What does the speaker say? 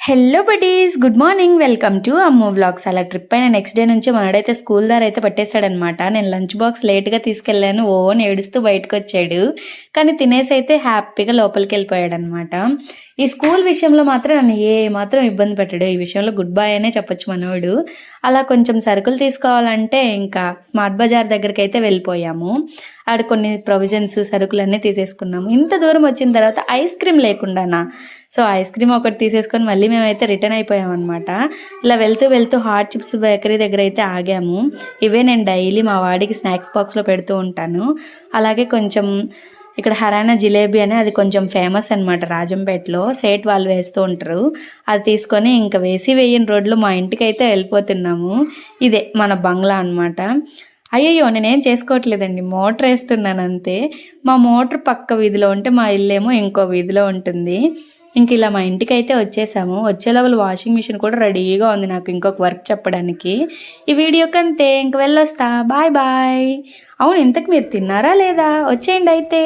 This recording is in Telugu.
Hello buddies, good morning. Welcome to అమ్మో వ్లాగ్స్. అలా ట్రిప్ అయిన నెక్స్ట్ డే నుంచి మనడైతే స్కూల్ దారి అయితే పట్టేశాడనమాట. నేను లంచ్ బాక్స్ లేట్గా తీసుకెళ్ళాను, ఏడుస్తూ బయటకు వచ్చాడు. కానీ తినేసి అయితే హ్యాపీగా లోపలికి వెళ్ళిపోయాడనమాట. ఈ స్కూల్ విషయంలో మాత్రం నన్ను మాత్రం ఇబ్బంది పెట్టాడు. ఈ విషయంలో గుడ్ బాయ్ అనే చెప్పొచ్చు మనోడు. అలా కొంచెం సరుకులు తీసుకోవాలంటే ఇంకా స్మార్ట్ బజార్ దగ్గరికి అయితే వెళ్ళిపోయాము. ఆడ కొన్ని ప్రొవిజన్స్ సరుకులన్నీ తీసేసుకున్నాము. ఇంత దూరం వచ్చిన తర్వాత ఐస్ క్రీమ్ లేకుండానా, సో ఐస్ క్రీమ్ ఒకటి తీసేసుకొని మళ్ళీ మేమైతే రిటర్న్ అయిపోయామన్నమాట. ఇలా వెళ్తూ వెళ్తూ హాట్ చిప్స్ బేకరీ దగ్గర అయితే ఆగాము. ఇవే నేను డైలీ మా వాడికి స్నాక్స్ బాక్స్లో పెడుతూ ఉంటాను. అలాగే కొంచెం ఇక్కడ హరానా జిలేబీ అని అది కొంచెం ఫేమస్ అనమాట రాజంపేటలో, సేట్ వాళ్ళు వేస్తూ ఉంటారు. అది తీసుకొని ఇంకా వేయని రోడ్లు మా ఇంటికి అయితే వెళ్ళిపోతున్నాము. ఇదే మన బంగ్లా అనమాట. అయ్యయ్యో, నేనేం చేసుకోవట్లేదండి, మోటార్ వేస్తున్నాను అంతే. మా మోటార్ పక్క వీధిలో ఉంటే మా ఇల్లేమో ఇంకో వీధిలో ఉంటుంది. ఇంక ఇలా మా ఇంటికి అయితే వచ్చేసాము. వచ్చే లోపల వాషింగ్ మిషన్ కూడా రెడీగా ఉంది నాకు ఇంకొక వర్క్ చెప్పడానికి. ఈ వీడియోకి అంతే, ఇంక వెళ్ళొస్తా. Bye bye. అవును, ఇంతకు మీరు తిన్నారా లేదా? వచ్చేయండి అయితే.